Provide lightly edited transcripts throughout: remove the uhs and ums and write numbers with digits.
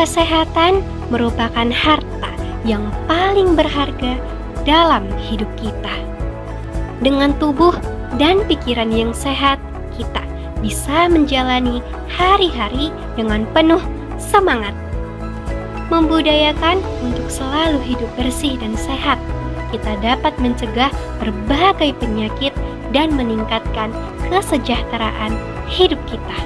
Kesehatan merupakan harta yang paling berharga dalam hidup kita. Dengan tubuh dan pikiran yang sehat, kita bisa menjalani hari-hari dengan penuh semangat. Membudayakan untuk selalu hidup bersih dan sehat, kita dapat mencegah berbagai penyakit dan meningkatkan kesejahteraan hidup kita.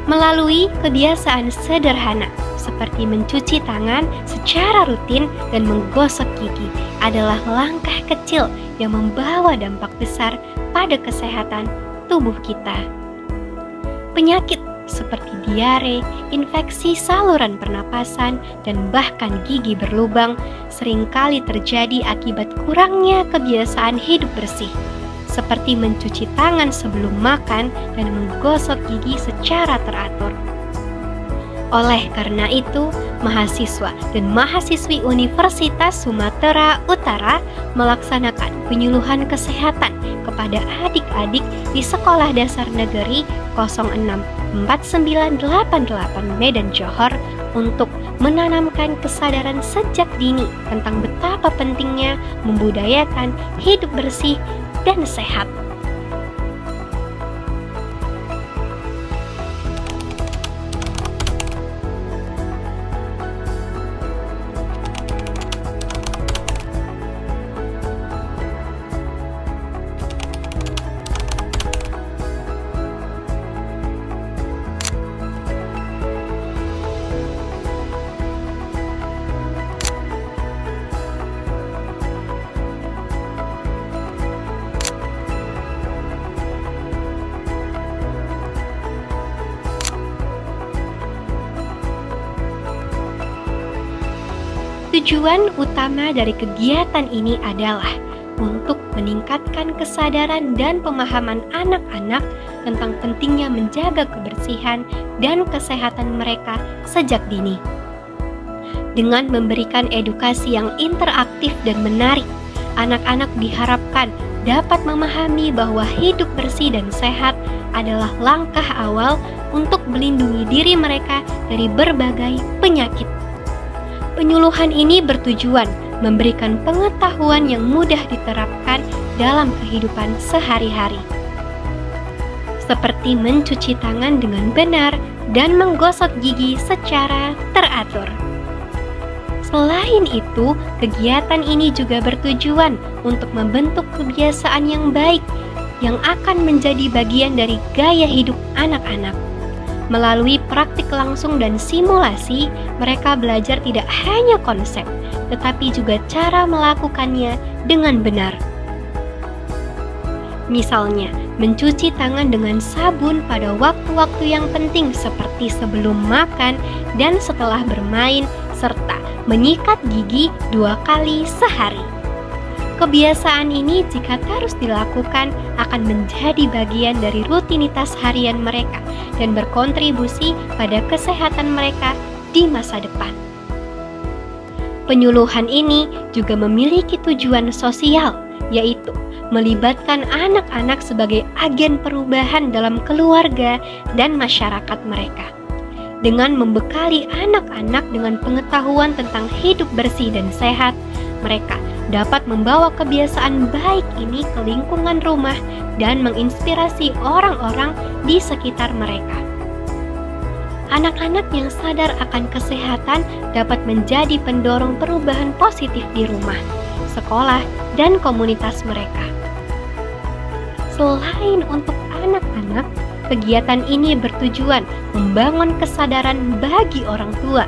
Melalui kebiasaan sederhana seperti mencuci tangan secara rutin dan menggosok gigi adalah langkah kecil yang membawa dampak besar pada kesehatan tubuh kita. Penyakit seperti diare, infeksi saluran pernapasan, dan bahkan gigi berlubang seringkali terjadi akibat kurangnya kebiasaan hidup bersih, seperti mencuci tangan sebelum makan dan menggosok gigi secara teratur. Oleh karena itu, mahasiswa dan mahasiswi Universitas Sumatera Utara melaksanakan penyuluhan kesehatan kepada adik-adik di Sekolah Dasar Negeri 064988 Medan Johor untuk menanamkan kesadaran sejak dini tentang betapa pentingnya membudayakan hidup bersih dan sehat. Tujuan utama dari kegiatan ini adalah untuk meningkatkan kesadaran dan pemahaman anak-anak tentang pentingnya menjaga kebersihan dan kesehatan mereka sejak dini. Dengan memberikan edukasi yang interaktif dan menarik, anak-anak diharapkan dapat memahami bahwa hidup bersih dan sehat adalah langkah awal untuk melindungi diri mereka dari berbagai penyakit. Penyuluhan ini bertujuan memberikan pengetahuan yang mudah diterapkan dalam kehidupan sehari-hari, seperti mencuci tangan dengan benar dan menggosok gigi secara teratur. Selain itu, kegiatan ini juga bertujuan untuk membentuk kebiasaan yang baik yang akan menjadi bagian dari gaya hidup anak-anak. Melalui praktik langsung dan simulasi, mereka belajar tidak hanya konsep, tetapi juga cara melakukannya dengan benar. Misalnya, mencuci tangan dengan sabun pada waktu-waktu yang penting seperti sebelum makan dan setelah bermain, serta menyikat gigi 2 kali sehari. Kebiasaan ini jika terus dilakukan akan menjadi bagian dari rutinitas harian mereka dan berkontribusi pada kesehatan mereka di masa depan. Penyuluhan ini juga memiliki tujuan sosial, yaitu melibatkan anak-anak sebagai agen perubahan dalam keluarga dan masyarakat mereka. Dengan membekali anak-anak dengan pengetahuan tentang hidup bersih dan sehat, mereka dapat membawa kebiasaan baik ini ke lingkungan rumah dan menginspirasi orang-orang di sekitar mereka. Anak-anak yang sadar akan kesehatan dapat menjadi pendorong perubahan positif di rumah, sekolah, dan komunitas mereka. Selain untuk anak-anak, kegiatan ini bertujuan membangun kesadaran bagi orang tua,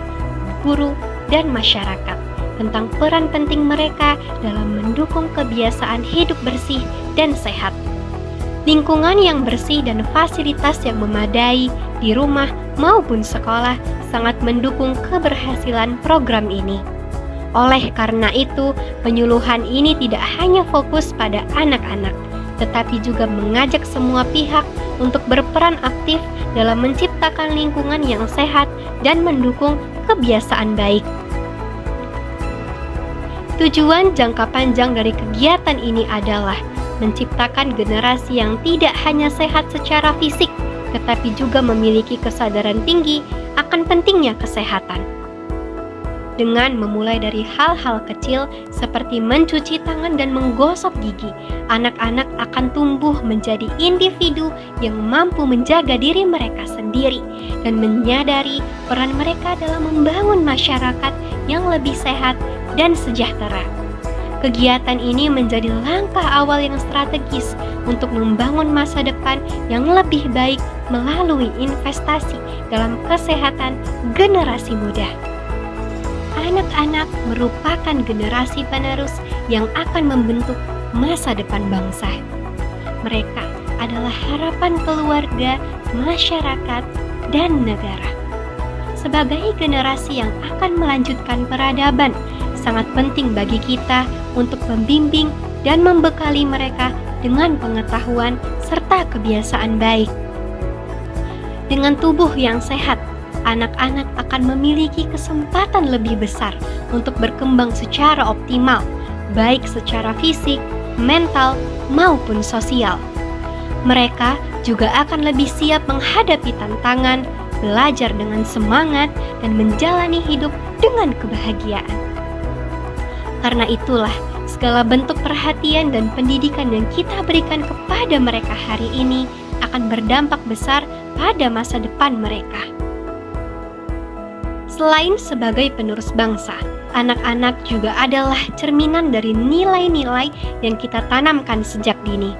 guru, dan masyarakat tentang peran penting mereka dalam mendukung kebiasaan hidup bersih dan sehat. Lingkungan yang bersih dan fasilitas yang memadai di rumah maupun sekolah sangat mendukung keberhasilan program ini. Oleh karena itu, penyuluhan ini tidak hanya fokus pada anak-anak, tetapi juga mengajak semua pihak untuk berperan aktif dalam menciptakan lingkungan yang sehat dan mendukung kebiasaan baik. Tujuan jangka panjang dari kegiatan ini adalah menciptakan generasi yang tidak hanya sehat secara fisik, tetapi juga memiliki kesadaran tinggi akan pentingnya kesehatan. Dengan memulai dari hal-hal kecil seperti mencuci tangan dan menggosok gigi, anak-anak akan tumbuh menjadi individu yang mampu menjaga diri mereka sendiri dan menyadari peran mereka dalam membangun masyarakat yang lebih sehat dan sejahtera. Kegiatan ini menjadi langkah awal yang strategis untuk membangun masa depan yang lebih baik melalui investasi dalam kesehatan generasi muda. Anak-anak merupakan generasi penerus yang akan membentuk masa depan bangsa. Mereka adalah harapan keluarga, masyarakat, dan negara. Sebagai generasi yang akan melanjutkan peradaban, sangat penting bagi kita untuk membimbing dan membekali mereka dengan pengetahuan serta kebiasaan baik. Dengan tubuh yang sehat, anak-anak akan memiliki kesempatan lebih besar untuk berkembang secara optimal, baik secara fisik, mental, maupun sosial. Mereka juga akan lebih siap menghadapi tantangan, belajar dengan semangat, dan menjalani hidup dengan kebahagiaan. Karena itulah, segala bentuk perhatian dan pendidikan yang kita berikan kepada mereka hari ini akan berdampak besar pada masa depan mereka. Selain sebagai penerus bangsa, anak-anak juga adalah cerminan dari nilai-nilai yang kita tanamkan sejak dini.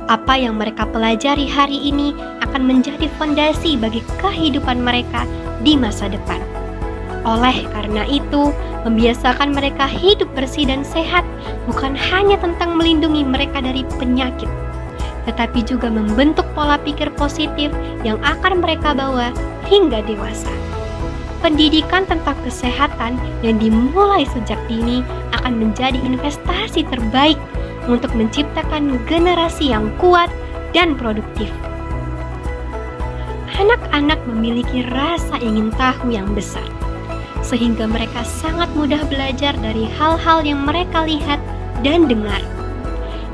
Apa yang mereka pelajari hari ini akan menjadi fondasi bagi kehidupan mereka di masa depan. Oleh karena itu, membiasakan mereka hidup bersih dan sehat bukan hanya tentang melindungi mereka dari penyakit, tetapi juga membentuk pola pikir positif yang akan mereka bawa hingga dewasa. Pendidikan tentang kesehatan yang dimulai sejak dini akan menjadi investasi terbaik untuk menciptakan generasi yang kuat dan produktif. Anak-anak memiliki rasa ingin tahu yang besar, sehingga mereka sangat mudah belajar dari hal-hal yang mereka lihat dan dengar.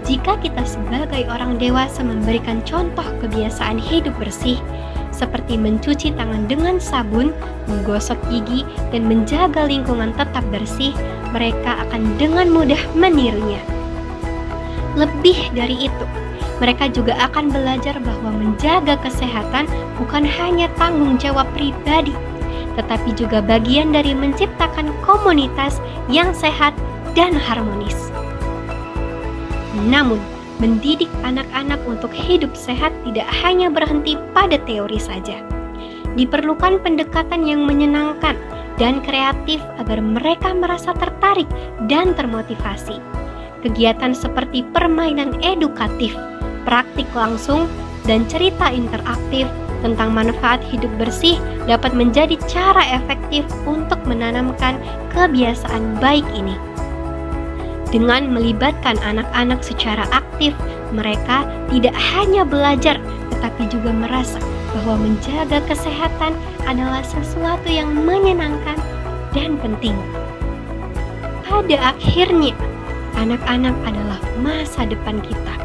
Jika kita sebagai orang dewasa memberikan contoh kebiasaan hidup bersih, seperti mencuci tangan dengan sabun, menggosok gigi, dan menjaga lingkungan tetap bersih, mereka akan dengan mudah menirunya. Lebih dari itu, mereka juga akan belajar bahwa menjaga kesehatan bukan hanya tanggung jawab pribadi, tetapi juga bagian dari menciptakan komunitas yang sehat dan harmonis. Namun, mendidik anak-anak untuk hidup sehat tidak hanya berhenti pada teori saja. Diperlukan pendekatan yang menyenangkan dan kreatif agar mereka merasa tertarik dan termotivasi. Kegiatan seperti permainan edukatif, praktik langsung, dan cerita interaktif tentang manfaat hidup bersih dapat menjadi cara efektif untuk menanamkan kebiasaan baik ini. Dengan melibatkan anak-anak secara aktif, mereka tidak hanya belajar, tetapi juga merasa bahwa menjaga kesehatan adalah sesuatu yang menyenangkan dan penting. Pada akhirnya, anak-anak adalah masa depan kita.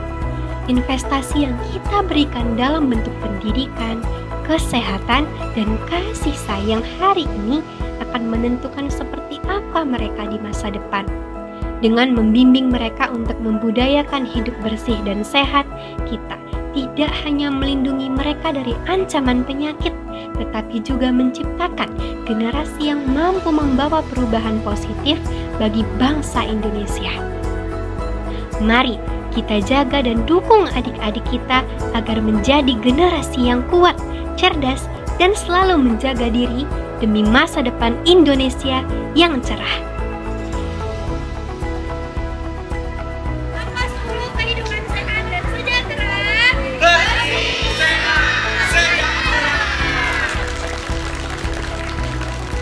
Investasi yang kita berikan dalam bentuk pendidikan, kesehatan, dan kasih sayang hari ini akan menentukan seperti apa mereka di masa depan. Dengan membimbing mereka untuk membudayakan hidup bersih dan sehat, kita tidak hanya melindungi mereka dari ancaman penyakit, tetapi juga menciptakan generasi yang mampu membawa perubahan positif bagi bangsa Indonesia. Mari kita jaga dan dukung adik-adik kita agar menjadi generasi yang kuat, cerdas, dan selalu menjaga diri demi masa depan Indonesia yang cerah.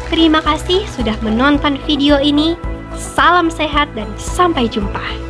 Terima kasih sudah menonton video ini. Salam sehat dan sampai jumpa.